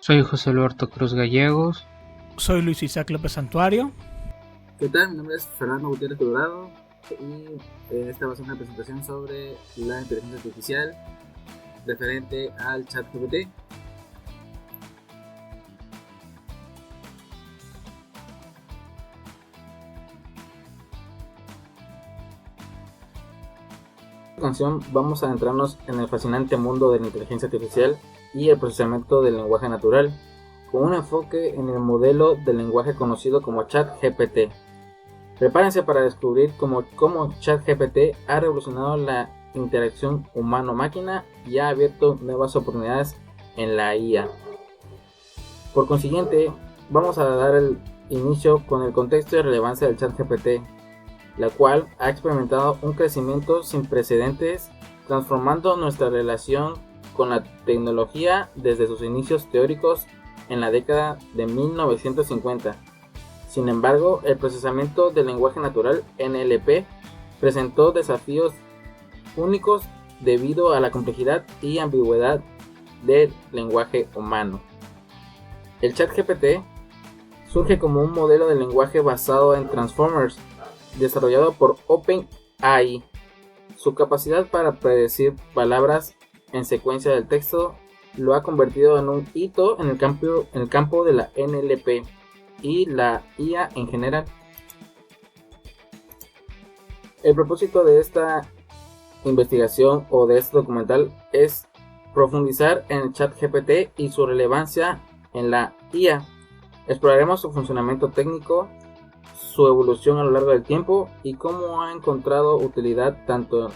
Soy José Alberto Cruz Gallegos. Soy Luis Isaac López Santuario. ¿Qué tal? Mi nombre es Fernando Gutiérrez Colorado y esta va a ser una presentación sobre la inteligencia artificial referente al ChatGPT. A continuación vamos a adentrarnos en el fascinante mundo de la inteligencia artificial y el procesamiento del lenguaje natural, con un enfoque en el modelo del lenguaje conocido como ChatGPT. Prepárense para descubrir cómo ChatGPT ha revolucionado la interacción humano-máquina y ha abierto nuevas oportunidades en la IA. Por consiguiente, vamos a dar el inicio con el contexto y relevancia del ChatGPT, la cual ha experimentado un crecimiento sin precedentes, transformando nuestra relación con la tecnología desde sus inicios teóricos en la década de 1950. Sin embargo, el procesamiento del lenguaje natural (NLP) presentó desafíos únicos debido a la complejidad y ambigüedad del lenguaje humano. El ChatGPT surge como un modelo de lenguaje basado en Transformers, desarrollado por OpenAI. Su capacidad para predecir palabras en secuencia del texto lo ha convertido en un hito en el campo de la NLP y la IA en general. El propósito de esta investigación o de este documental es profundizar en el ChatGPT y su relevancia en la IA. Exploraremos su funcionamiento técnico, su evolución a lo largo del tiempo y cómo ha encontrado utilidad tanto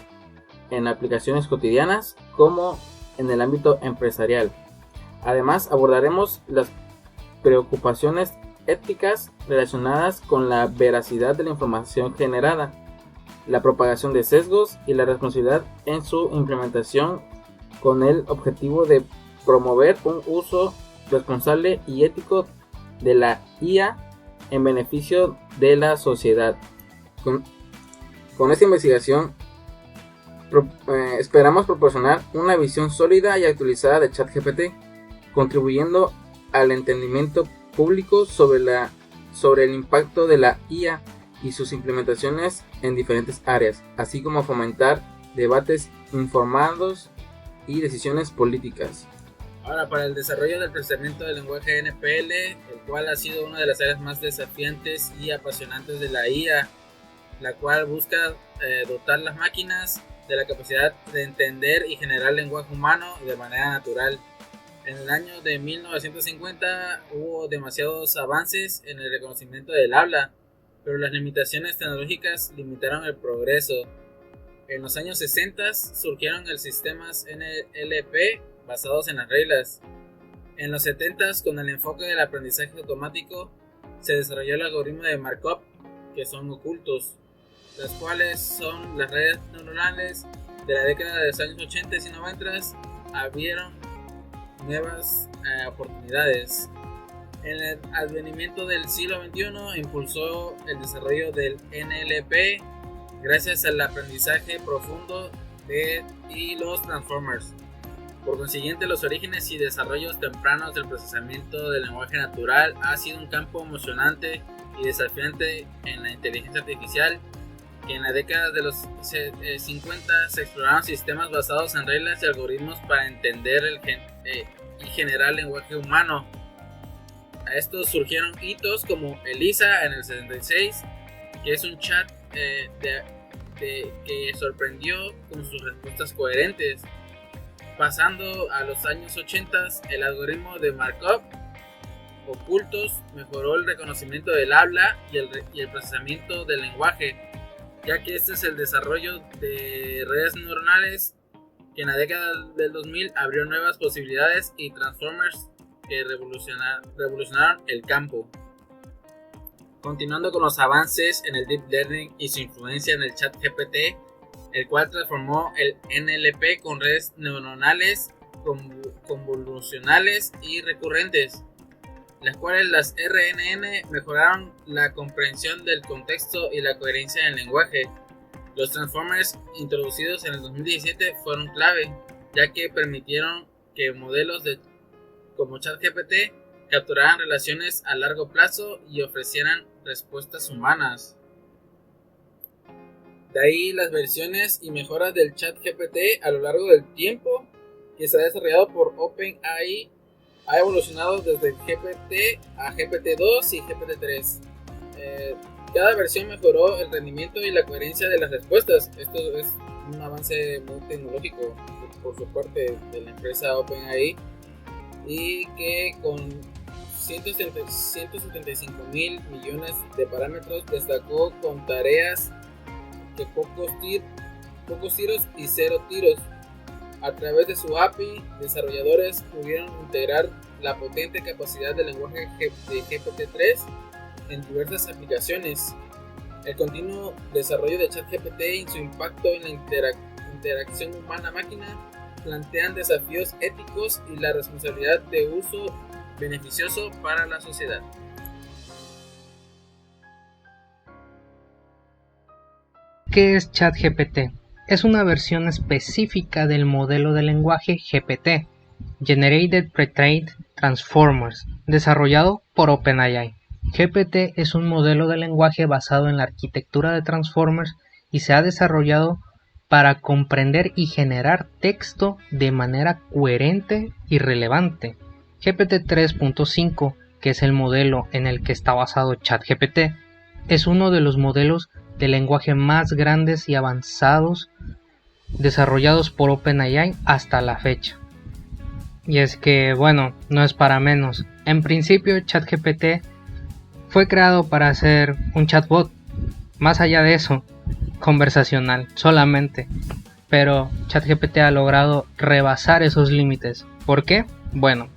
en aplicaciones cotidianas como en el ámbito empresarial. Además, abordaremos las preocupaciones éticas relacionadas con la veracidad de la información generada, la propagación de sesgos y la responsabilidad en su implementación, con el objetivo de promover un uso responsable y ético de la IA en beneficio de la sociedad. Con esta investigación esperamos proporcionar una visión sólida y actualizada de ChatGPT, contribuyendo al entendimiento público sobre el impacto de la IA y sus implementaciones en diferentes áreas, así como fomentar debates informados y decisiones políticas. Ahora, para el desarrollo del procesamiento del lenguaje NPL, el cual ha sido una de las áreas más desafiantes y apasionantes de la IA, la cual busca dotar las máquinas de la capacidad de entender y generar lenguaje humano de manera natural. En el año de 1950 hubo demasiados avances en el reconocimiento del habla, pero las limitaciones tecnológicas limitaron el progreso. En los años 60 surgieron los sistemas NLP basados en las reglas. En los 70, con el enfoque del aprendizaje automático, se desarrolló el algoritmo de Markov, que son ocultos, las cuales son las redes neuronales de la década de los años 80 y 90, abrieron nuevas oportunidades. En el advenimiento del siglo XXI impulsó el desarrollo del NLP gracias al aprendizaje profundo y los Transformers. Por consiguiente, los orígenes y desarrollos tempranos del procesamiento del lenguaje natural ha sido un campo emocionante y desafiante en la inteligencia artificial, que en la década de los 50 se exploraron sistemas basados en reglas y algoritmos para entender y generar lenguaje humano. A estos surgieron hitos como ELIZA en el 76, que es un chat que sorprendió con sus respuestas coherentes. Pasando a los años 80, el algoritmo de Markov ocultos mejoró el reconocimiento del habla y el procesamiento del lenguaje, ya que este es el desarrollo de redes neuronales que en la década del 2000 abrió nuevas posibilidades y Transformers que revolucionaron el campo. Continuando con los avances en el Deep Learning y su influencia en el ChatGPT, el cual transformó el NLP con redes neuronales convolucionales y recurrentes, las cuales las RNN mejoraron la comprensión del contexto y la coherencia del lenguaje. Los Transformers introducidos en el 2017 fueron clave, ya que permitieron que modelos de como ChatGPT capturaran relaciones a largo plazo y ofrecieran respuestas humanas. De ahí las versiones y mejoras del ChatGPT a lo largo del tiempo que se ha desarrollado por OpenAI ha evolucionado desde GPT a GPT-2 y GPT-3. Cada versión mejoró el rendimiento y la coherencia de las respuestas. Esto es un avance muy tecnológico por su parte de la empresa OpenAI, y que con 175 mil millones de parámetros destacó con tareas que pocos tiros y cero tiros. A través de su API, desarrolladores pudieron integrar la potente capacidad del lenguaje de GPT-3 en diversas aplicaciones. El continuo desarrollo de ChatGPT y su impacto en la interacción humana-máquina plantean desafíos éticos y la responsabilidad de uso beneficioso para la sociedad. ¿Qué es ChatGPT? Es una versión específica del modelo de lenguaje GPT, Generated Pre-trained Transformers, desarrollado por OpenAI. GPT es un modelo de lenguaje basado en la arquitectura de Transformers y se ha desarrollado para comprender y generar texto de manera coherente y relevante. GPT 3.5, que es el modelo en el que está basado ChatGPT, es uno de los modelos de lenguaje más grandes y avanzados desarrollados por OpenAI hasta la fecha. Y es que, bueno, no es para menos. En principio, ChatGPT fue creado para ser un chatbot, más allá de eso, conversacional solamente. Pero ChatGPT ha logrado rebasar esos límites. ¿Por qué? Bueno,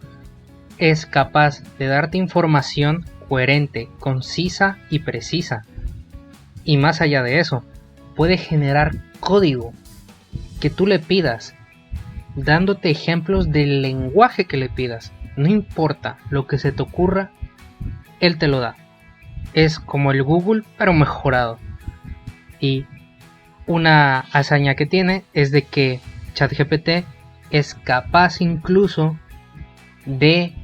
es capaz de darte información coherente, concisa y precisa. Y más allá de eso, puede generar código que tú le pidas, dándote ejemplos del lenguaje que le pidas. No importa lo que se te ocurra, él te lo da. Es como el Google, pero mejorado. Y una hazaña que tiene es de que ChatGPT es capaz incluso de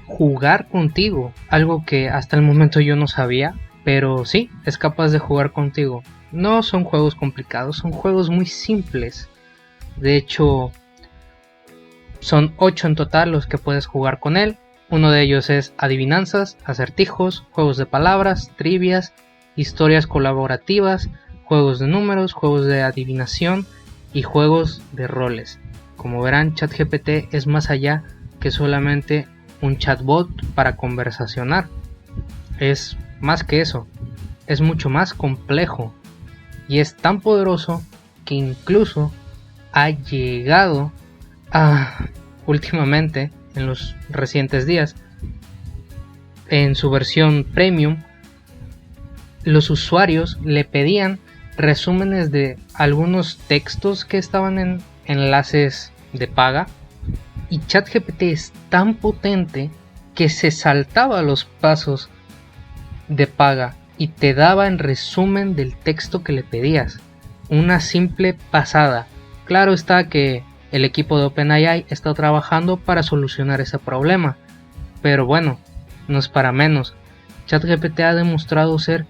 jugar contigo, algo que hasta el momento yo no sabía, pero sí, es capaz de jugar contigo. No son juegos complicados, son juegos muy simples. De hecho, son 8 en total los que puedes jugar con él. Uno de ellos es adivinanzas, acertijos, juegos de palabras, trivias, historias colaborativas, juegos de números, juegos de adivinación y juegos de roles. Como verán, ChatGPT es más allá que solamente un chatbot para conversacionar. Es más que eso, es mucho más complejo y es tan poderoso que incluso ha llegado a, últimamente, en los recientes días, en su versión premium, los usuarios le pedían resúmenes de algunos textos que estaban en enlaces de paga, y ChatGPT es tan potente que se saltaba los pasos de paga y te daba en resumen del texto que le pedías. Una simple pasada. Claro está que el equipo de OpenAI está trabajando para solucionar ese problema, pero bueno, no es para menos. ChatGPT ha demostrado ser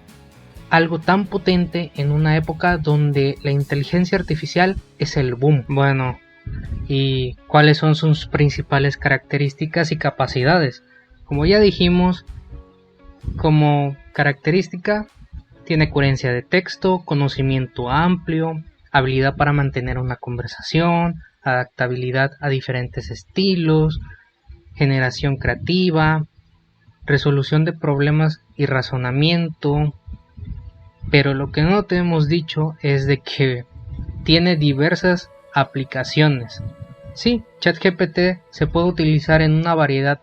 algo tan potente en una época donde la inteligencia artificial es el boom. Bueno, ¿y cuáles son sus principales características y capacidades? Como ya dijimos, como característica tiene coherencia de texto, conocimiento amplio, habilidad para mantener una conversación, adaptabilidad a diferentes estilos, generación creativa, resolución de problemas y razonamiento. Pero lo que no te hemos dicho es de que tiene diversas aplicaciones. Sí, ChatGPT se puede utilizar en una variedad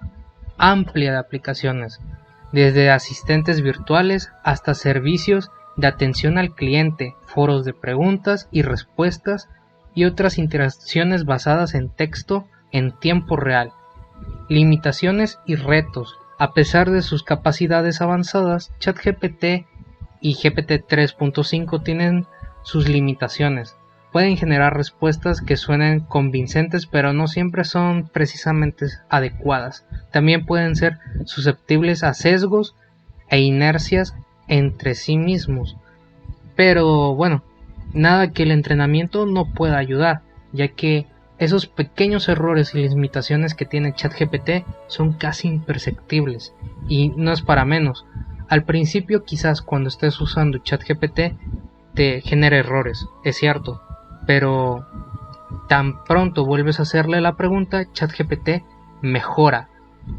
amplia de aplicaciones, desde asistentes virtuales hasta servicios de atención al cliente, foros de preguntas y respuestas y otras interacciones basadas en texto en tiempo real. Limitaciones y retos. A pesar de sus capacidades avanzadas, ChatGPT y GPT 3.5 tienen sus limitaciones. pueden generar respuestas que suenen convincentes, pero no siempre son precisamente adecuadas. También pueden ser susceptibles a sesgos e inercias entre sí mismos. Pero bueno, nada que el entrenamiento no pueda ayudar, ya que esos pequeños errores y limitaciones que tiene ChatGPT son casi imperceptibles, y no es para menos. Al principio quizás cuando estés usando ChatGPT te genere errores, es cierto, pero tan pronto vuelves a hacerle la pregunta, ChatGPT mejora.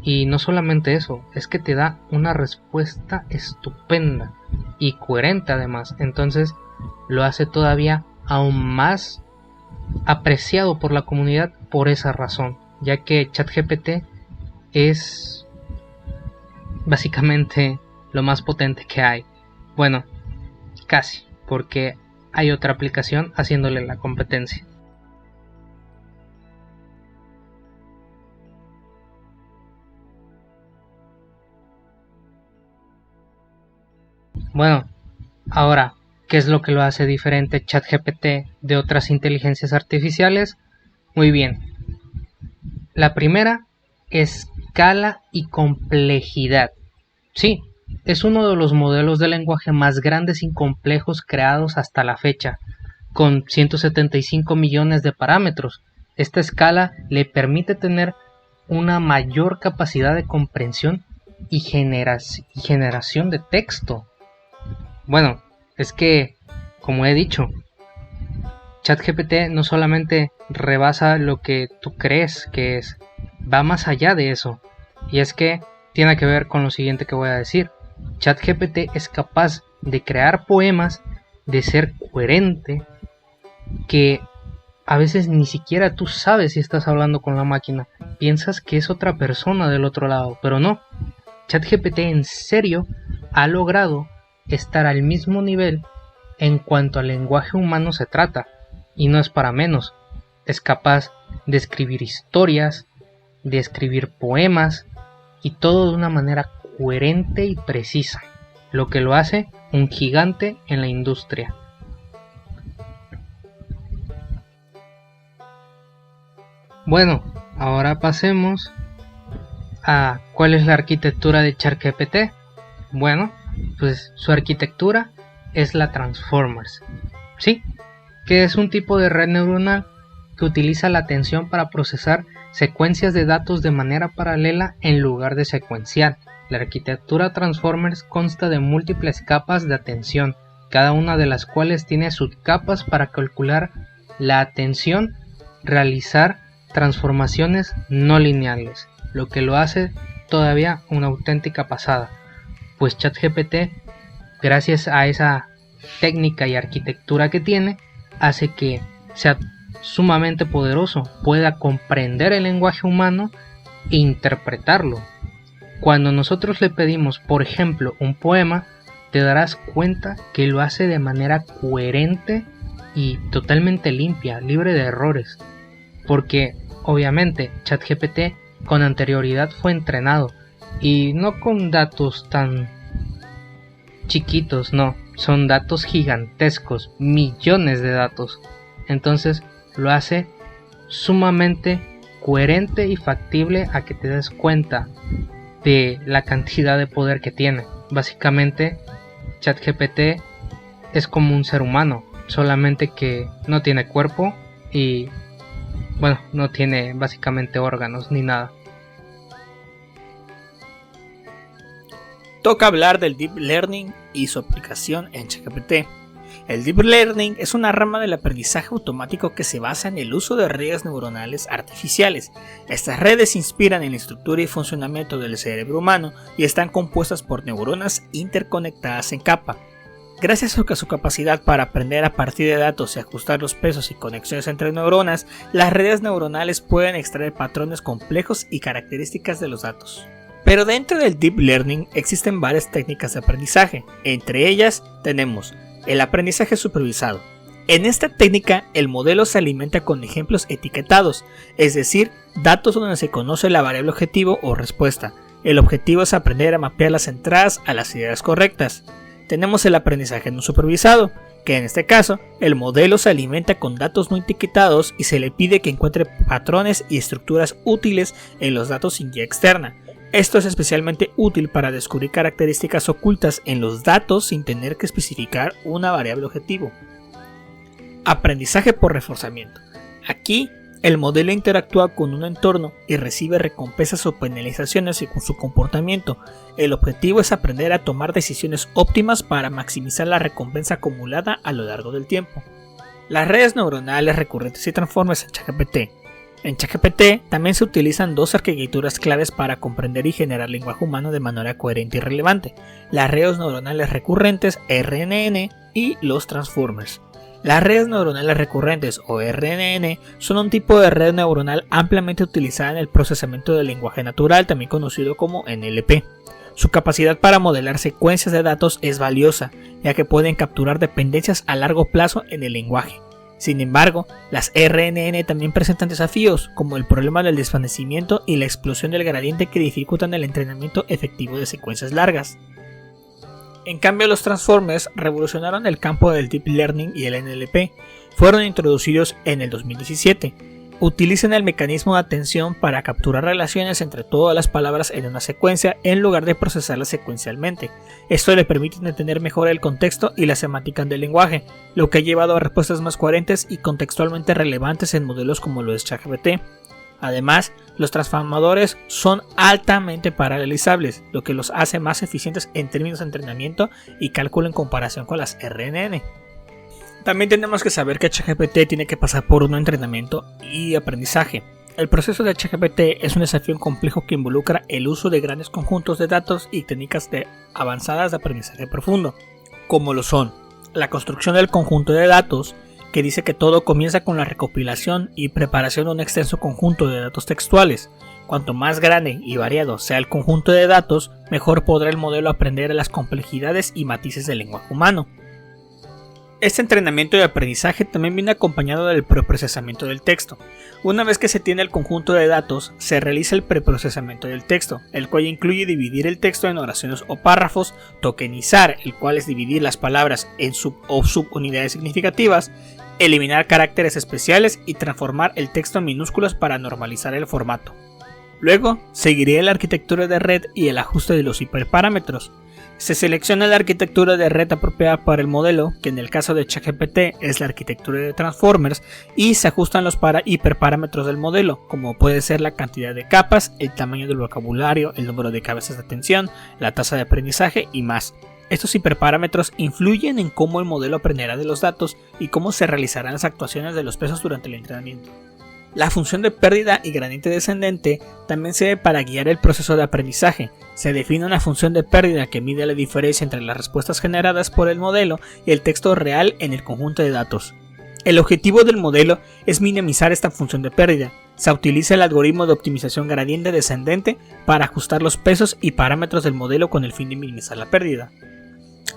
Y no solamente eso, es que te da una respuesta estupenda y coherente además. Entonces lo hace todavía aún más apreciado por la comunidad por esa razón, ya que ChatGPT es básicamente lo más potente que hay. Bueno, casi, porque hay otra aplicación haciéndole la competencia. Bueno, ahora, ¿qué es lo que lo hace diferente ChatGPT de otras inteligencias artificiales? Muy bien. La primera, escala y complejidad. Sí, es uno de los modelos de lenguaje más grandes y complejos creados hasta la fecha, con 175 millones de parámetros. Esta escala le permite tener una mayor capacidad de comprensión y generación de texto. Bueno, es que, como he dicho, ChatGPT no solamente rebasa lo que tú crees que es, va más allá de eso. Y es que tiene que ver con lo siguiente que voy a decir. ChatGPT es capaz de crear poemas, de ser coherente, que a veces ni siquiera tú sabes si estás hablando con la máquina. Piensas que es otra persona del otro lado, pero no. ChatGPT en serio ha logrado estar al mismo nivel en cuanto al lenguaje humano se trata, y no es para menos. Es capaz de escribir historias, de escribir poemas, y todo de una manera coherente y precisa, lo que lo hace un gigante en la industria. Bueno, ahora pasemos a cuál es la arquitectura de ChatGPT. Bueno, pues su arquitectura es la Transformers, ¿sí? Que es un tipo de red neuronal que utiliza la atención para procesar secuencias de datos de manera paralela en lugar de secuencial. La arquitectura Transformers consta de múltiples capas de atención, cada una de las cuales tiene subcapas para calcular la atención, realizar transformaciones no lineales, lo que lo hace todavía una auténtica pasada. Pues ChatGPT, gracias a esa técnica y arquitectura que tiene, hace que sea sumamente poderoso, pueda comprender el lenguaje humano e interpretarlo. Cuando nosotros le pedimos, por ejemplo, un poema, te darás cuenta que lo hace de manera coherente y totalmente limpia, libre de errores, porque obviamente ChatGPT con anterioridad fue entrenado, y no con datos tan chiquitos, no, son datos gigantescos, millones de datos. Entonces lo hace sumamente coherente y factible a que te des cuenta de la cantidad de poder que tiene. Básicamente ChatGPT es como un ser humano, solamente que no tiene cuerpo y bueno, no tiene básicamente órganos ni nada. Toca hablar del Deep Learning y su aplicación en ChatGPT. El Deep Learning es una rama del aprendizaje automático que se basa en el uso de redes neuronales artificiales. Estas redes se inspiran en la estructura y funcionamiento del cerebro humano y están compuestas por neuronas interconectadas en capa. Gracias a su capacidad para aprender a partir de datos y ajustar los pesos y conexiones entre neuronas, las redes neuronales pueden extraer patrones complejos y características de los datos. Pero dentro del Deep Learning existen varias técnicas de aprendizaje. Entre ellas tenemos el aprendizaje supervisado. En esta técnica el modelo se alimenta con ejemplos etiquetados, es decir, datos donde se conoce la variable objetivo o respuesta. El objetivo es aprender a mapear las entradas a las ideas correctas. Tenemos el aprendizaje no supervisado, que en este caso el modelo se alimenta con datos no etiquetados y se le pide que encuentre patrones y estructuras útiles en los datos sin guía externa. Esto es especialmente útil para descubrir características ocultas en los datos sin tener que especificar una variable objetivo. Aprendizaje por reforzamiento. Aquí, el modelo interactúa con un entorno y recibe recompensas o penalizaciones según su comportamiento. El objetivo es aprender a tomar decisiones óptimas para maximizar la recompensa acumulada a lo largo del tiempo. Las redes neuronales recurrentes y transformers en ChatGPT. En ChatGPT también se utilizan dos arquitecturas claves para comprender y generar lenguaje humano de manera coherente y relevante: las redes neuronales recurrentes RNN y los transformers. Las redes neuronales recurrentes o RNN son un tipo de red neuronal ampliamente utilizada en el procesamiento del lenguaje natural, también conocido como NLP. Su capacidad para modelar secuencias de datos es valiosa, ya que pueden capturar dependencias a largo plazo en el lenguaje. Sin embargo, las RNN también presentan desafíos, como el problema del desvanecimiento y la explosión del gradiente que dificultan el entrenamiento efectivo de secuencias largas. En cambio, los Transformers revolucionaron el campo del Deep Learning y el NLP. Fueron introducidos en el 2017. Utilizan el mecanismo de atención para capturar relaciones entre todas las palabras en una secuencia en lugar de procesarlas secuencialmente. Esto le permite entender mejor el contexto y la semántica del lenguaje, lo que ha llevado a respuestas más coherentes y contextualmente relevantes en modelos como los de ChatGPT. Además, los transformadores son altamente paralelizables, lo que los hace más eficientes en términos de entrenamiento y cálculo en comparación con las RNN. También tenemos que saber que ChatGPT tiene que pasar por un entrenamiento y aprendizaje. El proceso de ChatGPT es un desafío complejo que involucra el uso de grandes conjuntos de datos y técnicas avanzadas de aprendizaje profundo, como lo son la construcción del conjunto de datos, que dice que todo comienza con la recopilación y preparación de un extenso conjunto de datos textuales. Cuanto más grande y variado sea el conjunto de datos, mejor podrá el modelo aprender las complejidades y matices del lenguaje humano. Este entrenamiento de aprendizaje también viene acompañado del preprocesamiento del texto. Una vez que se tiene el conjunto de datos, se realiza el preprocesamiento del texto, el cual incluye dividir el texto en oraciones o párrafos, tokenizar, el cual es dividir las palabras en subunidades significativas, eliminar caracteres especiales y transformar el texto en minúsculas para normalizar el formato. Luego, seguiría la arquitectura de red y el ajuste de los hiperparámetros. Se selecciona la arquitectura de red apropiada para el modelo, que en el caso de ChatGPT es la arquitectura de Transformers, y se ajustan los hiperparámetros del modelo, como puede ser la cantidad de capas, el tamaño del vocabulario, el número de cabezas de atención, la tasa de aprendizaje y más. Estos hiperparámetros influyen en cómo el modelo aprenderá de los datos y cómo se realizarán las actuaciones de los pesos durante el entrenamiento. La función de pérdida y gradiente descendente también sirve para guiar el proceso de aprendizaje. Se define una función de pérdida que mide la diferencia entre las respuestas generadas por el modelo y el texto real en el conjunto de datos. El objetivo del modelo es minimizar esta función de pérdida. Se utiliza el algoritmo de optimización gradiente descendente para ajustar los pesos y parámetros del modelo con el fin de minimizar la pérdida.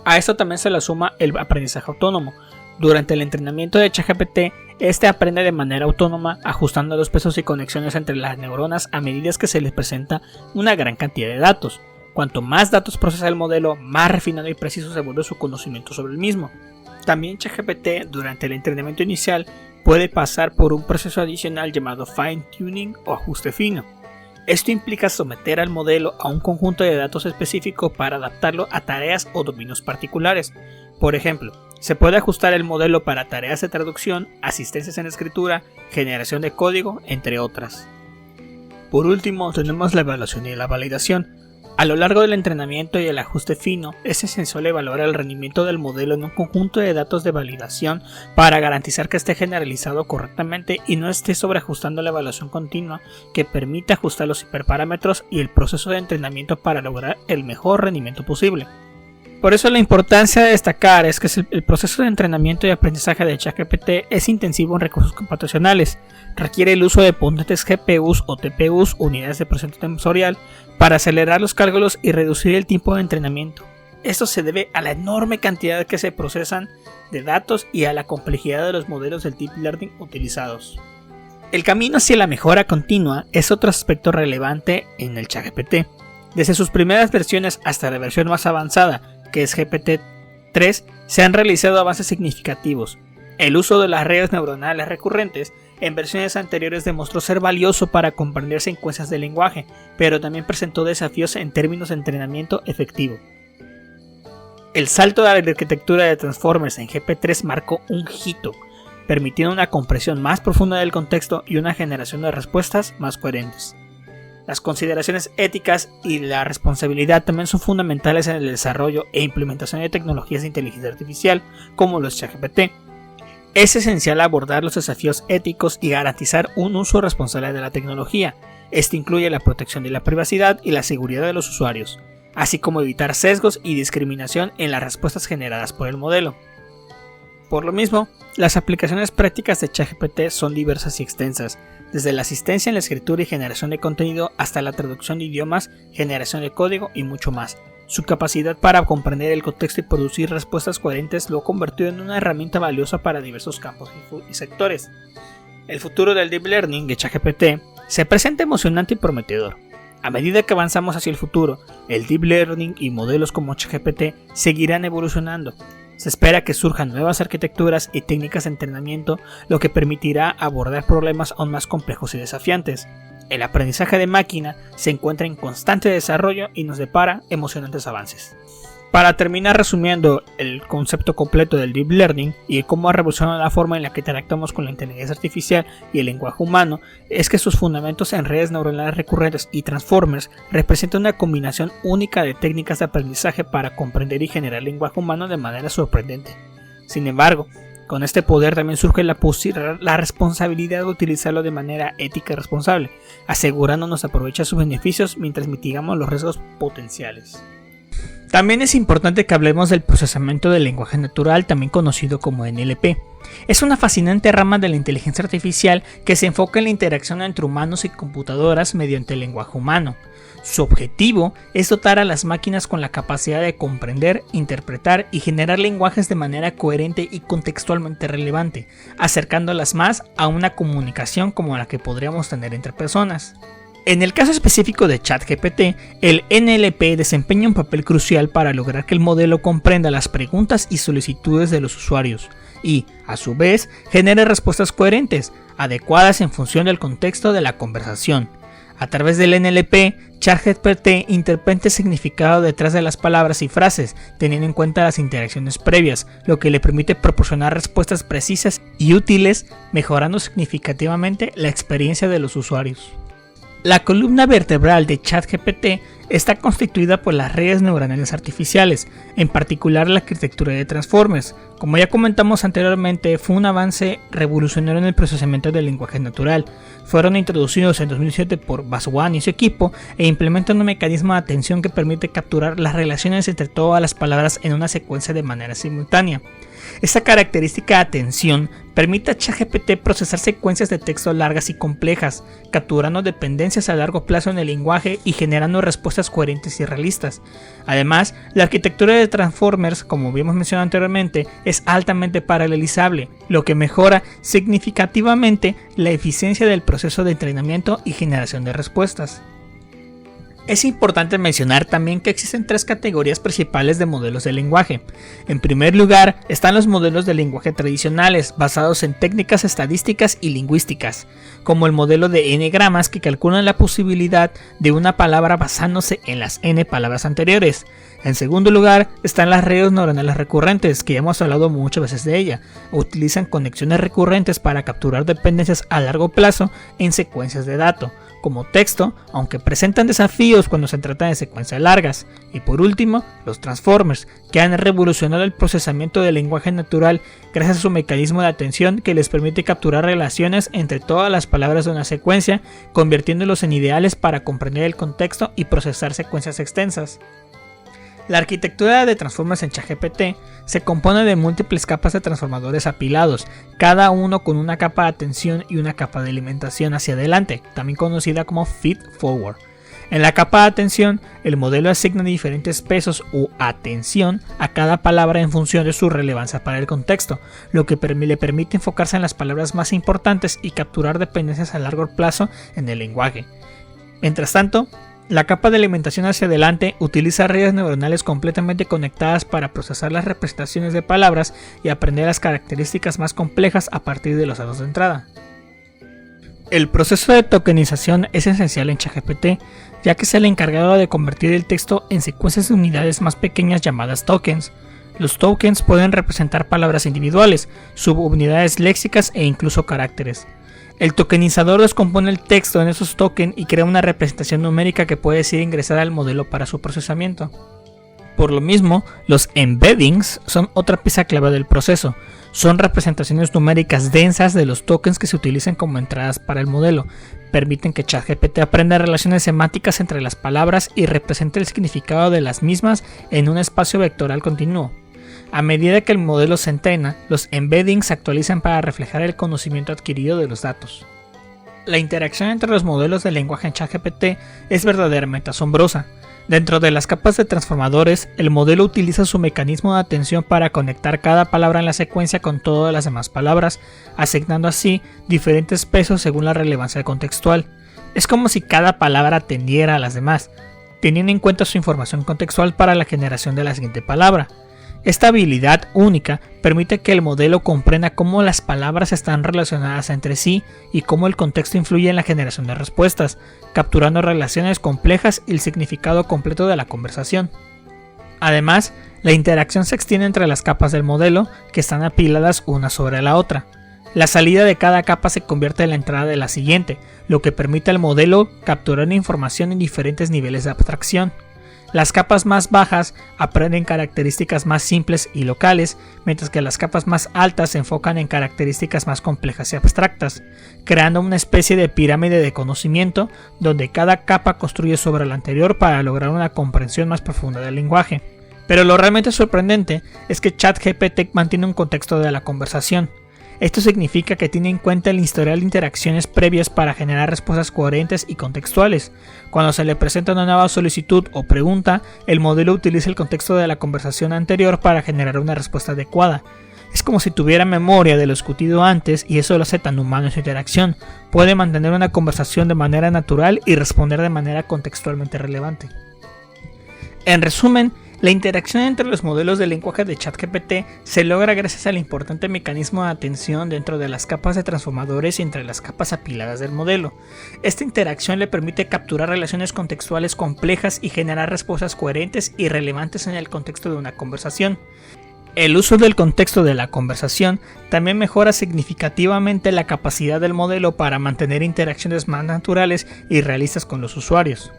A esto también se le suma el aprendizaje autónomo. Durante el entrenamiento de ChatGPT, este aprende de manera autónoma, ajustando los pesos y conexiones entre las neuronas a medida que se les presenta una gran cantidad de datos. Cuanto más datos procesa el modelo, más refinado y preciso se vuelve su conocimiento sobre el mismo. También ChatGPT, durante el entrenamiento inicial, puede pasar por un proceso adicional llamado fine-tuning o ajuste fino. Esto implica someter al modelo a un conjunto de datos específico para adaptarlo a tareas o dominios particulares. Por ejemplo, se puede ajustar el modelo para tareas de traducción, asistencias en escritura, generación de código, entre otras. Por último, tenemos la evaluación y la validación. A lo largo del entrenamiento y el ajuste fino, es esencial evaluar el rendimiento del modelo en un conjunto de datos de validación para garantizar que esté generalizado correctamente y no esté sobreajustando la evaluación continua, que permite ajustar los hiperparámetros y el proceso de entrenamiento para lograr el mejor rendimiento posible. Por eso la importancia de destacar es que el proceso de entrenamiento y aprendizaje de ChatGPT es intensivo en recursos computacionales, requiere el uso de potentes GPUs o TPUs, unidades de procesamiento tensorial, para acelerar los cálculos y reducir el tiempo de entrenamiento. Esto se debe a la enorme cantidad que se procesan de datos y a la complejidad de los modelos del Deep Learning utilizados. El camino hacia la mejora continua es otro aspecto relevante en el ChatGPT. Desde sus primeras versiones hasta la versión más avanzada, que es GPT-3, Se han realizado avances significativos. El uso de las redes neuronales recurrentes en versiones anteriores demostró ser valioso para comprender secuencias de lenguaje, pero también presentó desafíos en términos de entrenamiento efectivo. El salto de la arquitectura de Transformers en GP3 marcó un hito, permitiendo una comprensión más profunda del contexto y una generación de respuestas más coherentes. Las consideraciones éticas y la responsabilidad también son fundamentales en el desarrollo e implementación de tecnologías de inteligencia artificial como los ChatGPT. Es esencial abordar los desafíos éticos y garantizar un uso responsable de la tecnología. Este incluye la protección de la privacidad y la seguridad de los usuarios, así como evitar sesgos y discriminación en las respuestas generadas por el modelo. Por lo mismo, las aplicaciones prácticas de ChatGPT son diversas y extensas, desde la asistencia en la escritura y generación de contenido hasta la traducción de idiomas, generación de código y mucho más. Su capacidad para comprender el contexto y producir respuestas coherentes lo ha convertido en una herramienta valiosa para diversos campos y sectores. El futuro del Deep Learning de ChatGPT se presenta emocionante y prometedor. A medida que avanzamos hacia el futuro, el Deep Learning y modelos como ChatGPT seguirán evolucionando. Se espera que surjan nuevas arquitecturas y técnicas de entrenamiento, lo que permitirá abordar problemas aún más complejos y desafiantes. El aprendizaje de máquina se encuentra en constante desarrollo y nos depara emocionantes avances. Para terminar resumiendo el concepto completo del Deep Learning y cómo ha revolucionado la forma en la que interactuamos con la inteligencia artificial y el lenguaje humano, es que sus fundamentos en redes neuronales recurrentes y transformers representan una combinación única de técnicas de aprendizaje para comprender y generar lenguaje humano de manera sorprendente. Sin embargo, con este poder también surge la responsabilidad de utilizarlo de manera ética y responsable, asegurándonos aprovechar sus beneficios mientras mitigamos los riesgos potenciales. También es importante que hablemos del procesamiento del lenguaje natural, también conocido como NLP. Es una fascinante rama de la inteligencia artificial que se enfoca en la interacción entre humanos y computadoras mediante el lenguaje humano. Su objetivo es dotar a las máquinas con la capacidad de comprender, interpretar y generar lenguajes de manera coherente y contextualmente relevante, acercándolas más a una comunicación como la que podríamos tener entre personas. En el caso específico de ChatGPT, el NLP desempeña un papel crucial para lograr que el modelo comprenda las preguntas y solicitudes de los usuarios y, a su vez, genere respuestas coherentes, adecuadas en función del contexto de la conversación. A través del NLP, ChatGPT interpreta el significado detrás de las palabras y frases, teniendo en cuenta las interacciones previas, lo que le permite proporcionar respuestas precisas y útiles, mejorando significativamente la experiencia de los usuarios. La columna vertebral de ChatGPT está constituida por las redes neuronales artificiales, en particular la arquitectura de Transformers. Como ya comentamos anteriormente, fue un avance revolucionario en el procesamiento del lenguaje natural. Fueron introducidos en 2007 por Baswan y su equipo e implementan un mecanismo de atención que permite capturar las relaciones entre todas las palabras en una secuencia de manera simultánea. Esta característica de atención permite a ChatGPT procesar secuencias de texto largas y complejas, capturando dependencias a largo plazo en el lenguaje y generando respuestas coherentes y realistas. Además, la arquitectura de Transformers, como habíamos mencionado anteriormente, es altamente paralelizable, lo que mejora significativamente la eficiencia del proceso de entrenamiento y generación de respuestas. Es importante mencionar también que existen tres categorías principales de modelos de lenguaje. En primer lugar, están los modelos de lenguaje tradicionales, basados en técnicas estadísticas y lingüísticas, como el modelo de n-gramas que calculan la posibilidad de una palabra basándose en las n palabras anteriores. En segundo lugar, están las redes neuronales recurrentes, que ya hemos hablado muchas veces de ella. Utilizan conexiones recurrentes para capturar dependencias a largo plazo en secuencias de datos, como texto, aunque presentan desafíos cuando se trata de secuencias largas. Y por último, los Transformers, que han revolucionado el procesamiento del lenguaje natural gracias a su mecanismo de atención que les permite capturar relaciones entre todas las palabras de una secuencia, convirtiéndolos en ideales para comprender el contexto y procesar secuencias extensas. La arquitectura de Transformers en ChatGPT se compone de múltiples capas de transformadores apilados, cada uno con una capa de atención y una capa de alimentación hacia adelante, también conocida como feed forward. En la capa de atención, el modelo asigna diferentes pesos u atención a cada palabra en función de su relevancia para el contexto, lo que le permite enfocarse en las palabras más importantes y capturar dependencias a largo plazo en el lenguaje. Mientras tanto, La capa de alimentación hacia adelante utiliza redes neuronales completamente conectadas para procesar las representaciones de palabras y aprender las características más complejas a partir de los datos de entrada. El proceso de tokenización es esencial en ChatGPT, ya que es el encargado de convertir el texto en secuencias de unidades más pequeñas llamadas tokens. Los tokens pueden representar palabras individuales, subunidades léxicas e incluso caracteres. El tokenizador descompone el texto en esos tokens y crea una representación numérica que puede ser ingresada al modelo para su procesamiento. Por lo mismo, los embeddings son otra pieza clave del proceso. Son representaciones numéricas densas de los tokens que se utilizan como entradas para el modelo. Permiten que ChatGPT aprenda relaciones semánticas entre las palabras y represente el significado de las mismas en un espacio vectorial continuo. A medida que el modelo se entrena, los embeddings se actualizan para reflejar el conocimiento adquirido de los datos. La interacción entre los modelos de lenguaje en ChatGPT es verdaderamente asombrosa. Dentro de las capas de transformadores, el modelo utiliza su mecanismo de atención para conectar cada palabra en la secuencia con todas las demás palabras, asignando así diferentes pesos según la relevancia contextual. Es como si cada palabra atendiera a las demás, teniendo en cuenta su información contextual para la generación de la siguiente palabra. Esta habilidad única permite que el modelo comprenda cómo las palabras están relacionadas entre sí y cómo el contexto influye en la generación de respuestas, capturando relaciones complejas y el significado completo de la conversación. Además, la interacción se extiende entre las capas del modelo, que están apiladas una sobre la otra. La salida de cada capa se convierte en la entrada de la siguiente, lo que permite al modelo capturar información en diferentes niveles de abstracción. Las capas más bajas aprenden características más simples y locales, mientras que las capas más altas se enfocan en características más complejas y abstractas, creando una especie de pirámide de conocimiento donde cada capa construye sobre la anterior para lograr una comprensión más profunda del lenguaje. Pero lo realmente sorprendente es que ChatGPT mantiene un contexto de la conversación. Esto significa que tiene en cuenta el historial de interacciones previas para generar respuestas coherentes y contextuales. Cuando se le presenta una nueva solicitud o pregunta, el modelo utiliza el contexto de la conversación anterior para generar una respuesta adecuada. Es como si tuviera memoria de lo discutido antes y eso lo hace tan humano en su interacción. Puede mantener una conversación de manera natural y responder de manera contextualmente relevante. En resumen, la interacción entre los modelos de lenguaje de ChatGPT se logra gracias al importante mecanismo de atención dentro de las capas de transformadores y entre las capas apiladas del modelo. Esta interacción le permite capturar relaciones contextuales complejas y generar respuestas coherentes y relevantes en el contexto de una conversación. El uso del contexto de la conversación también mejora significativamente la capacidad del modelo para mantener interacciones más naturales y realistas con los usuarios.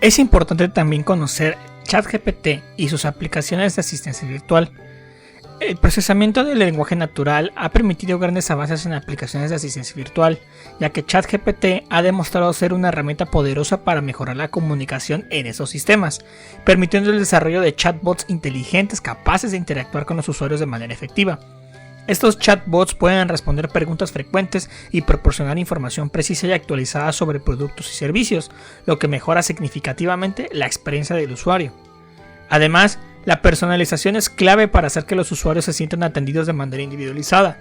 Es importante también conocer ChatGPT y sus aplicaciones de asistencia virtual. El procesamiento del lenguaje natural ha permitido grandes avances en aplicaciones de asistencia virtual, ya que ChatGPT ha demostrado ser una herramienta poderosa para mejorar la comunicación en esos sistemas, permitiendo el desarrollo de chatbots inteligentes capaces de interactuar con los usuarios de manera efectiva. Estos chatbots pueden responder preguntas frecuentes y proporcionar información precisa y actualizada sobre productos y servicios, lo que mejora significativamente la experiencia del usuario. Además, la personalización es clave para hacer que los usuarios se sientan atendidos de manera individualizada.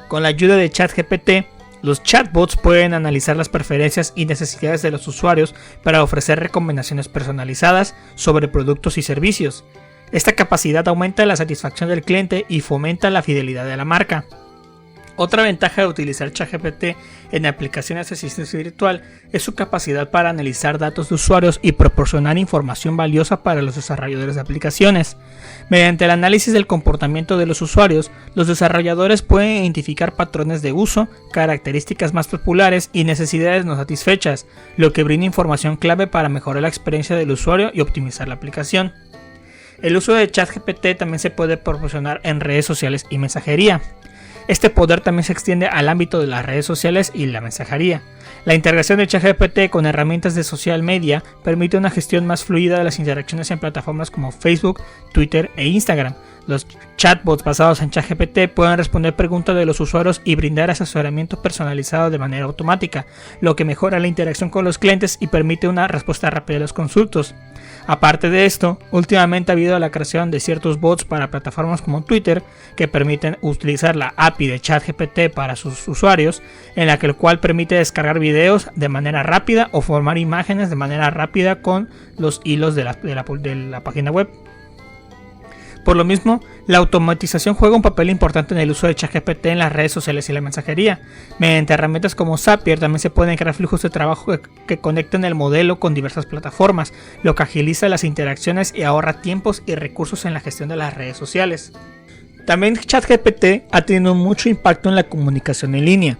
Con la ayuda de ChatGPT, los chatbots pueden analizar las preferencias y necesidades de los usuarios para ofrecer recomendaciones personalizadas sobre productos y servicios. Esta capacidad aumenta la satisfacción del cliente y fomenta la fidelidad de la marca. Otra ventaja de utilizar ChatGPT en aplicaciones de asistencia virtual es su capacidad para analizar datos de usuarios y proporcionar información valiosa para los desarrolladores de aplicaciones. Mediante el análisis del comportamiento de los usuarios, los desarrolladores pueden identificar patrones de uso, características más populares y necesidades no satisfechas, lo que brinda información clave para mejorar la experiencia del usuario y optimizar la aplicación. El uso de ChatGPT también se puede proporcionar en redes sociales y mensajería. Este poder también se extiende al ámbito de las redes sociales y la mensajería. La integración de ChatGPT con herramientas de social media permite una gestión más fluida de las interacciones en plataformas como Facebook, Twitter e Instagram. Los chatbots basados en ChatGPT pueden responder preguntas de los usuarios y brindar asesoramiento personalizado de manera automática, lo que mejora la interacción con los clientes y permite una respuesta rápida a los consultos. Aparte de esto, últimamente ha habido la creación de ciertos bots para plataformas como Twitter que permiten utilizar la API de ChatGPT para sus usuarios, en la que el cual permite descargar videos de manera rápida o formar imágenes de manera rápida con los hilos de la página web. Por lo mismo, la automatización juega un papel importante en el uso de ChatGPT en las redes sociales y la mensajería. Mediante herramientas como Zapier también se pueden crear flujos de trabajo que conecten el modelo con diversas plataformas, lo que agiliza las interacciones y ahorra tiempos y recursos en la gestión de las redes sociales. También ChatGPT ha tenido mucho impacto en la comunicación en línea.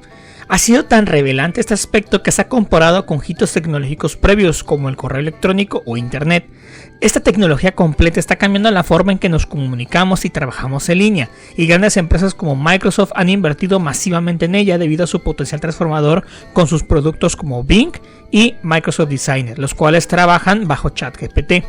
Ha sido tan revelante este aspecto que se ha comparado con hitos tecnológicos previos como el correo electrónico o internet. Esta tecnología completa está cambiando la forma en que nos comunicamos y trabajamos en línea, y grandes empresas como Microsoft han invertido masivamente en ella debido a su potencial transformador con sus productos como Bing y Microsoft Designer, los cuales trabajan bajo ChatGPT.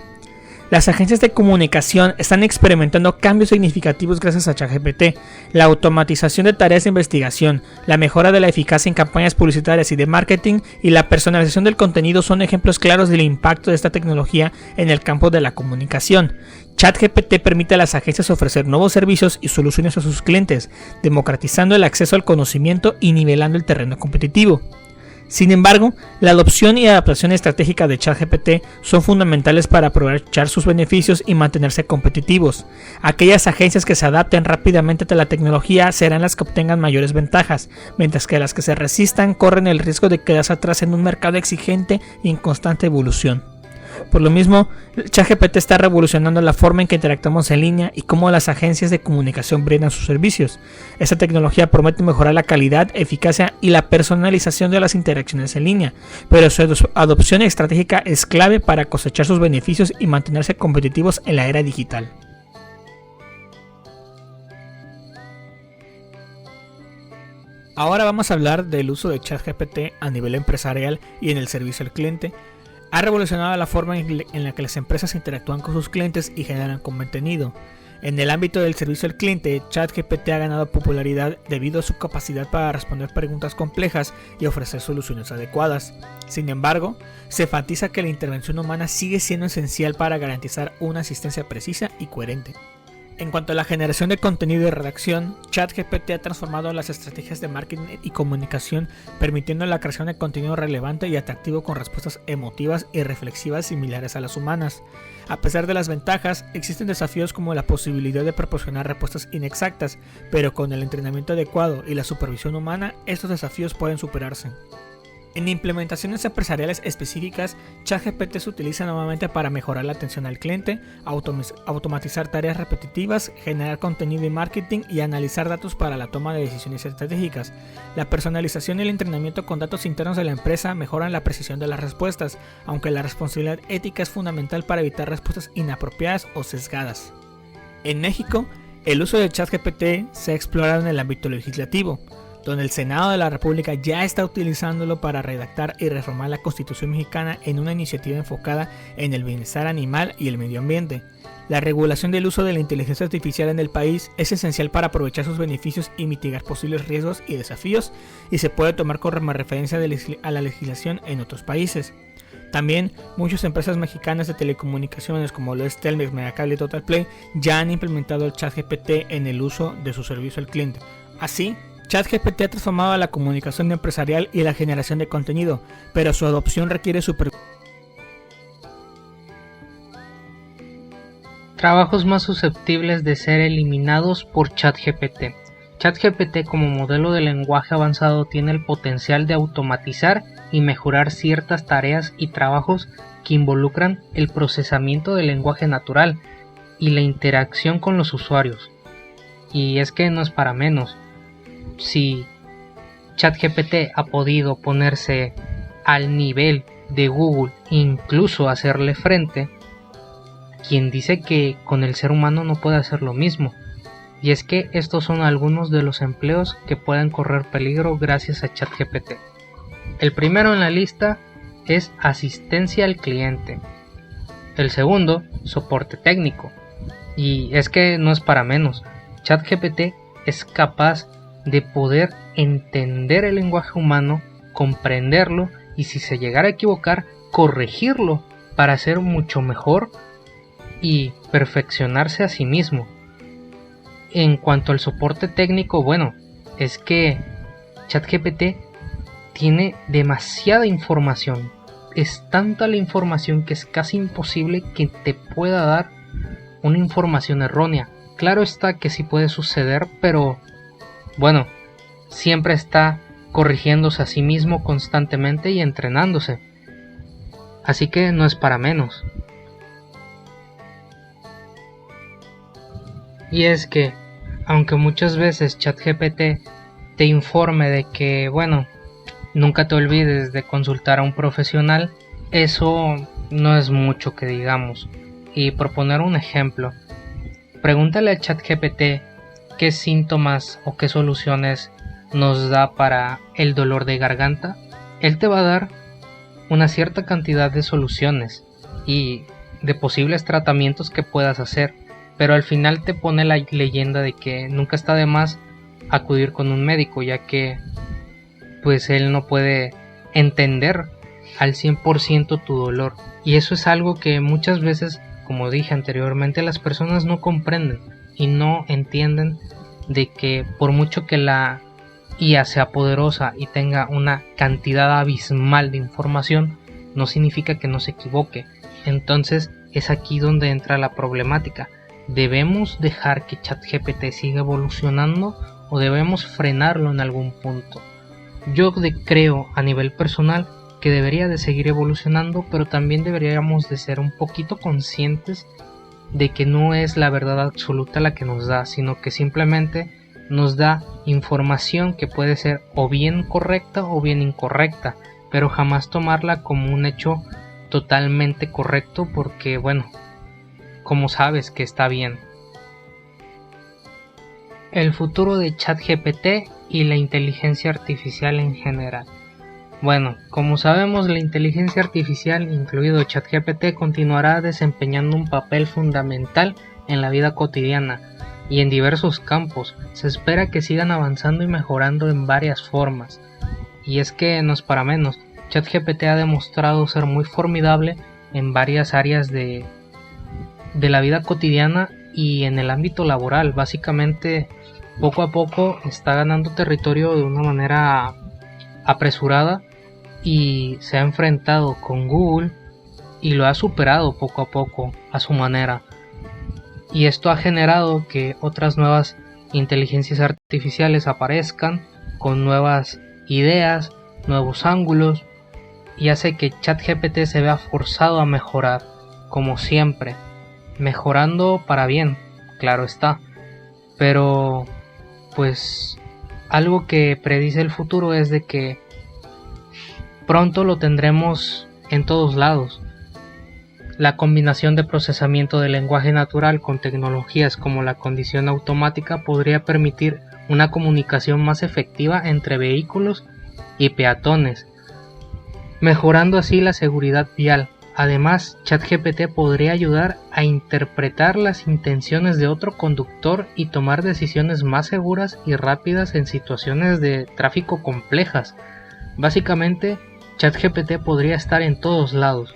Las agencias de comunicación están experimentando cambios significativos gracias a ChatGPT. La automatización de tareas de investigación, la mejora de la eficacia en campañas publicitarias y de marketing y la personalización del contenido son ejemplos claros del impacto de esta tecnología en el campo de la comunicación. ChatGPT permite a las agencias ofrecer nuevos servicios y soluciones a sus clientes, democratizando el acceso al conocimiento y nivelando el terreno competitivo. Sin embargo, la adopción y adaptación estratégica de ChatGPT son fundamentales para aprovechar sus beneficios y mantenerse competitivos. Aquellas agencias que se adapten rápidamente a la tecnología serán las que obtengan mayores ventajas, mientras que las que se resistan corren el riesgo de quedarse atrás en un mercado exigente y en constante evolución. Por lo mismo, ChatGPT está revolucionando la forma en que interactuamos en línea y cómo las agencias de comunicación brindan sus servicios. Esta tecnología promete mejorar la calidad, eficacia y la personalización de las interacciones en línea, pero su adopción estratégica es clave para cosechar sus beneficios y mantenerse competitivos en la era digital. Ahora vamos a hablar del uso de ChatGPT a nivel empresarial y en el servicio al cliente. Ha revolucionado la forma en la que las empresas interactúan con sus clientes y generan contenido. En el ámbito del servicio al cliente, ChatGPT ha ganado popularidad debido a su capacidad para responder preguntas complejas y ofrecer soluciones adecuadas. Sin embargo, se enfatiza que la intervención humana sigue siendo esencial para garantizar una asistencia precisa y coherente. En cuanto a la generación de contenido y redacción, ChatGPT ha transformado las estrategias de marketing y comunicación, permitiendo la creación de contenido relevante y atractivo con respuestas emotivas y reflexivas similares a las humanas. A pesar de las ventajas, existen desafíos como la posibilidad de proporcionar respuestas inexactas, pero con el entrenamiento adecuado y la supervisión humana, estos desafíos pueden superarse. En implementaciones empresariales específicas, ChatGPT se utiliza nuevamente para mejorar la atención al cliente, automatizar tareas repetitivas, generar contenido y marketing y analizar datos para la toma de decisiones estratégicas. La personalización y el entrenamiento con datos internos de la empresa mejoran la precisión de las respuestas, aunque la responsabilidad ética es fundamental para evitar respuestas inapropiadas o sesgadas. En México, el uso de ChatGPT se ha explorado en el ámbito legislativo, donde el Senado de la República ya está utilizándolo para redactar y reformar la Constitución mexicana en una iniciativa enfocada en el bienestar animal y el medio ambiente. La regulación del uso de la inteligencia artificial en el país es esencial para aprovechar sus beneficios y mitigar posibles riesgos y desafíos, y se puede tomar como referencia a la legislación en otros países. También muchas empresas mexicanas de telecomunicaciones como lo es Telmex, Megacable y Totalplay ya han implementado el ChatGPT en el uso de su servicio al cliente. Así, ChatGPT ha transformado la comunicación empresarial y la generación de contenido, pero su adopción requiere supervisión. Trabajos más susceptibles de ser eliminados por ChatGPT. ChatGPT como modelo de lenguaje avanzado tiene el potencial de automatizar y mejorar ciertas tareas y trabajos que involucran el procesamiento del lenguaje natural y la interacción con los usuarios. Y es que no es para menos. Si ChatGPT ha podido ponerse al nivel de Google e incluso hacerle frente, quien dice que con el ser humano no puede hacer lo mismo. Y es que estos son algunos de los empleos que pueden correr peligro gracias a ChatGPT. El primero en la lista es asistencia al cliente. El segundo, soporte técnico. Y es que no es para menos. ChatGPT es capaz de poder entender el lenguaje humano, comprenderlo y si se llegara a equivocar, corregirlo para ser mucho mejor y perfeccionarse a sí mismo. En cuanto al soporte técnico, bueno, es que ChatGPT tiene demasiada información. Es tanta la información que es casi imposible que te pueda dar una información errónea. Claro está que sí puede suceder, pero bueno, siempre está corrigiéndose a sí mismo constantemente y entrenándose. Así que no es para menos. Y es que, aunque muchas veces ChatGPT te informe de que, bueno, nunca te olvides de consultar a un profesional, eso no es mucho que digamos. Y por poner un ejemplo, pregúntale a ChatGPT qué síntomas o qué soluciones nos da para el dolor de garganta. Él te va a dar una cierta cantidad de soluciones y de posibles tratamientos que puedas hacer, pero al final te pone la leyenda de que nunca está de más acudir con un médico, ya que pues él no puede entender al 100% tu dolor, y eso es algo que muchas veces, como dije anteriormente, las personas no comprenden y no entienden de que por mucho que la IA sea poderosa y tenga una cantidad abismal de información, no significa que no se equivoque. Entonces es aquí donde entra la problemática. ¿Debemos dejar que ChatGPT siga evolucionando o debemos frenarlo en algún punto? Yo creo a nivel personal que debería de seguir evolucionando, pero también deberíamos de ser un poquito conscientes de que no es la verdad absoluta la que nos da, sino que simplemente nos da información que puede ser o bien correcta o bien incorrecta, pero jamás tomarla como un hecho totalmente correcto, porque bueno, como sabes que está bien. El futuro de ChatGPT y la inteligencia artificial en general. Bueno, como sabemos, la inteligencia artificial, incluido ChatGPT, continuará desempeñando un papel fundamental en la vida cotidiana y en diversos campos. Se espera que sigan avanzando y mejorando en varias formas. Y es que no es para menos, ChatGPT ha demostrado ser muy formidable en varias áreas de la vida cotidiana y en el ámbito laboral. Básicamente, poco a poco está ganando territorio de una manera apresurada y se ha enfrentado con Google y lo ha superado poco a poco a su manera. Y esto ha generado que otras nuevas inteligencias artificiales aparezcan con nuevas ideas, nuevos ángulos, y hace que ChatGPT se vea forzado a mejorar, como siempre, mejorando para bien, claro está. Pero pues algo que predice el futuro es de que pronto lo tendremos en todos lados. La combinación de procesamiento de lenguaje natural con tecnologías como la condición automática podría permitir una comunicación más efectiva entre vehículos y peatones, mejorando así la seguridad vial. Además, ChatGPT podría ayudar a interpretar las intenciones de otro conductor y tomar decisiones más seguras y rápidas en situaciones de tráfico complejas. Básicamente, ChatGPT podría estar en todos lados.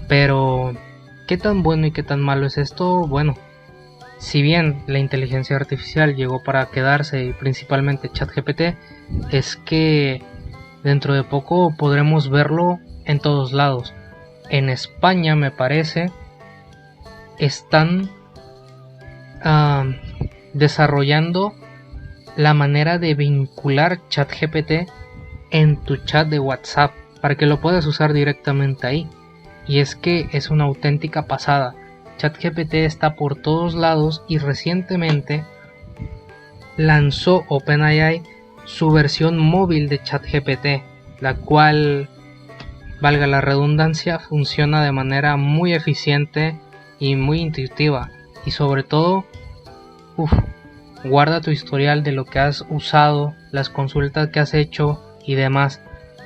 Pero, ¿qué tan bueno y qué tan malo es esto? Bueno, si bien la inteligencia artificial llegó para quedarse y principalmente ChatGPT, es que dentro de poco podremos verlo en todos lados. En España, me parece, están desarrollando la manera de vincular ChatGPT en tu chat de WhatsApp para que lo puedas usar directamente ahí. Y es que es una auténtica pasada. ChatGPT está por todos lados y recientemente lanzó OpenAI su versión móvil de ChatGPT, la cual, valga la redundancia, funciona de manera muy eficiente y muy intuitiva, y sobre todo, guarda tu historial de lo que has usado, las consultas que has hecho y demás.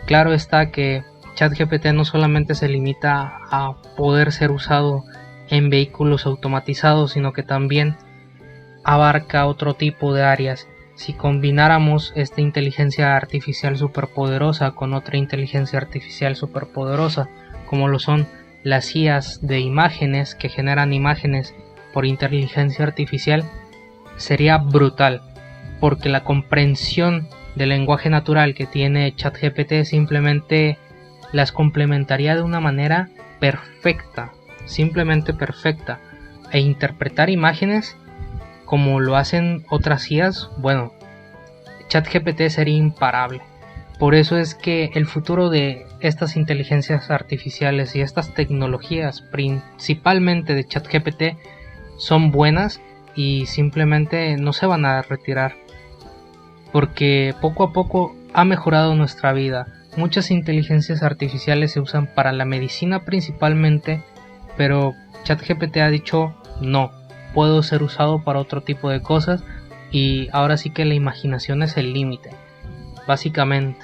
Claro está que ChatGPT no solamente se limita a poder ser usado en vehículos automatizados, sino que también abarca otro tipo de áreas. Si combináramos esta inteligencia artificial superpoderosa con otra inteligencia artificial superpoderosa, como lo son las IAs de imágenes que generan imágenes por inteligencia artificial sería brutal, porque la comprensión del lenguaje natural que tiene ChatGPT simplemente las complementaría de una manera perfecta, simplemente perfecta, e interpretar imágenes como lo hacen otras IAs, bueno, ChatGPT sería imparable. Por eso es que el futuro de estas inteligencias artificiales y estas tecnologías, principalmente de ChatGPT, son buenas y simplemente no se van a retirar, porque poco a poco ha mejorado nuestra vida. Muchas inteligencias artificiales se usan para la medicina principalmente, pero ChatGPT ha dicho no, puedo ser usado para otro tipo de cosas, y ahora sí que la imaginación es el límite, básicamente.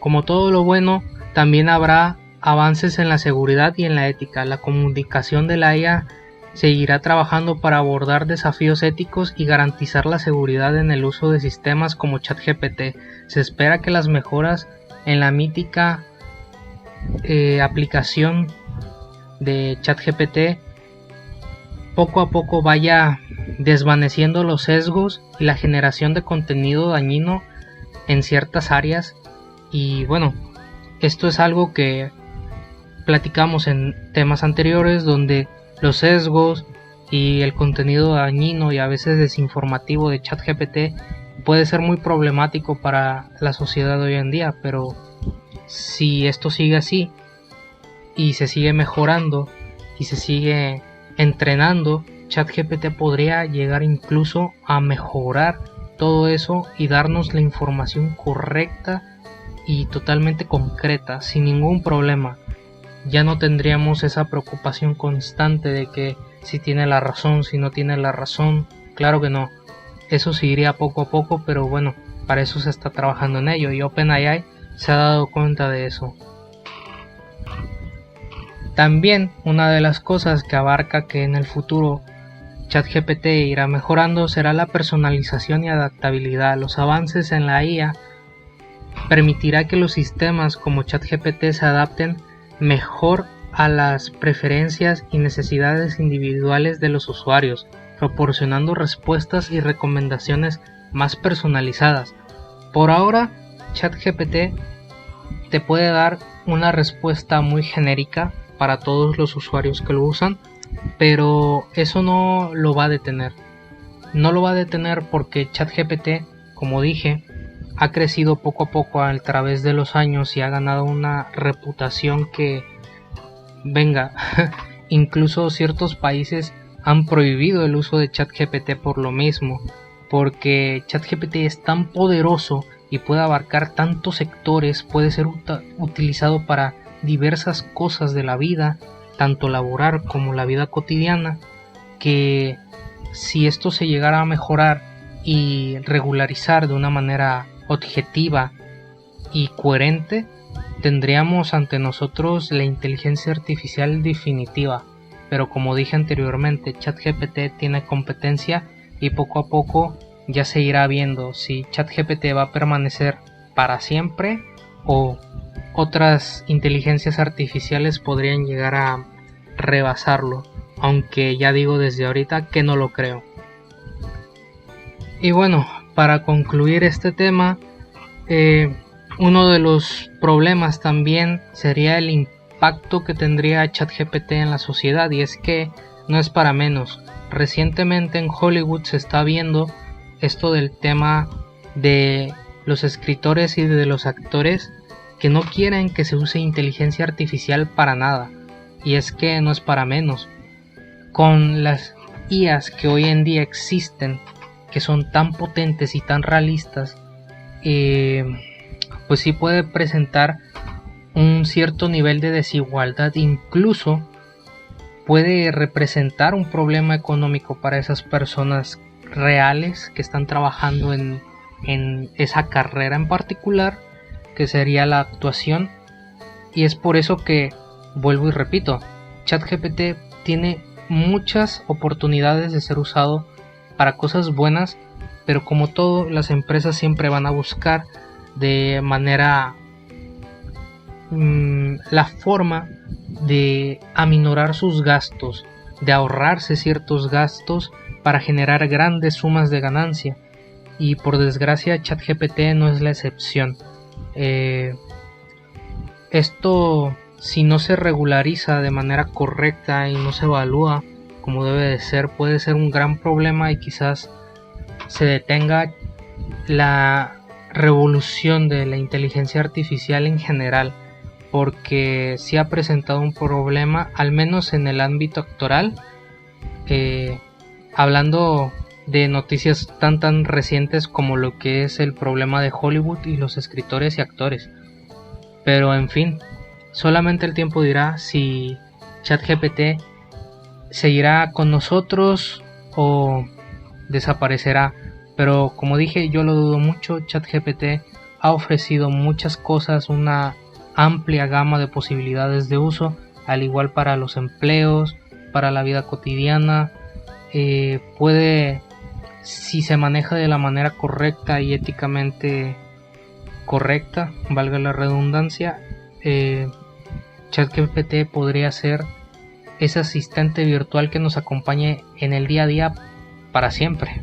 Como todo lo bueno, también habrá avances en la seguridad y en la ética. La comunicación de la IA seguirá trabajando para abordar desafíos éticos y garantizar la seguridad en el uso de sistemas como ChatGPT. Se espera que las mejoras en la mítica aplicación de ChatGPT poco a poco vaya desvaneciendo los sesgos y la generación de contenido dañino en ciertas áreas. Y bueno, esto es algo que platicamos en temas anteriores, donde los sesgos y el contenido dañino y a veces desinformativo de ChatGPT puede ser muy problemático para la sociedad de hoy en día, pero si esto sigue así y se sigue mejorando y se sigue entrenando, ChatGPT podría llegar incluso a mejorar todo eso y darnos la información correcta y totalmente concreta, sin ningún problema. Ya no tendríamos esa preocupación constante de que si tiene la razón, si no tiene la razón. Claro que no, eso se iría poco a poco, pero bueno, para eso se está trabajando en ello y OpenAI se ha dado cuenta de eso. También una de las cosas que abarca que en el futuro ChatGPT irá mejorando será la personalización y adaptabilidad. Los avances en la IA permitirá que los sistemas como ChatGPT se adapten mejor a las preferencias y necesidades individuales de los usuarios, proporcionando respuestas y recomendaciones más personalizadas. Por ahora, ChatGPT te puede dar una respuesta muy genérica para todos los usuarios que lo usan, pero eso no lo va a detener. No lo va a detener porque ChatGPT, como dije, ha crecido poco a poco a través de los años y ha ganado una reputación que, venga, incluso ciertos países han prohibido el uso de ChatGPT por lo mismo, porque ChatGPT es tan poderoso y puede abarcar tantos sectores, puede ser utilizado para diversas cosas de la vida, tanto laboral como la vida cotidiana, que si esto se llegara a mejorar y regularizar de una manera objetiva y coherente, tendríamos ante nosotros la inteligencia artificial definitiva. Pero como dije anteriormente, ChatGPT tiene competencia y poco a poco ya se irá viendo si ChatGPT va a permanecer para siempre o otras inteligencias artificiales podrían llegar a rebasarlo, aunque ya digo desde ahorita que no lo creo. Y bueno, para concluir este tema, uno de los problemas también sería el impacto que tendría ChatGPT en la sociedad, y es que no es para menos. Recientemente en Hollywood se está viendo esto del tema de los escritores y de los actores que no quieren que se use inteligencia artificial para nada, y es que no es para menos. Con las IAs que hoy en día existen, que son tan potentes y tan realistas, pues sí puede presentar un cierto nivel de desigualdad, incluso puede representar un problema económico para esas personas reales que están trabajando en esa carrera en particular, que sería la actuación. Y es por eso que, vuelvo y repito, ChatGPT tiene muchas oportunidades de ser usado para cosas buenas, pero como todo, las empresas siempre van a buscar de manera la forma de aminorar sus gastos, de ahorrarse ciertos gastos para generar grandes sumas de ganancia, y por desgracia ChatGPT no es la excepción. Esto, si no se regulariza de manera correcta y no se evalúa como debe de ser, puede ser un gran problema y quizás se detenga la revolución de la inteligencia artificial en general, porque sí ha presentado un problema, al menos en el ámbito actoral, hablando de noticias tan recientes como lo que es el problema de Hollywood y los escritores y actores. Pero en fin, solamente el tiempo dirá si ChatGPT seguirá con nosotros o desaparecerá. Pero como dije, yo lo dudo mucho. ChatGPT ha ofrecido muchas cosas, una amplia gama de posibilidades de uso, al igual para los empleos, para la vida cotidiana. Puede, si se maneja de la manera correcta y éticamente correcta, valga la redundancia, ChatGPT podría ser ese asistente virtual que nos acompañe en el día a día para siempre.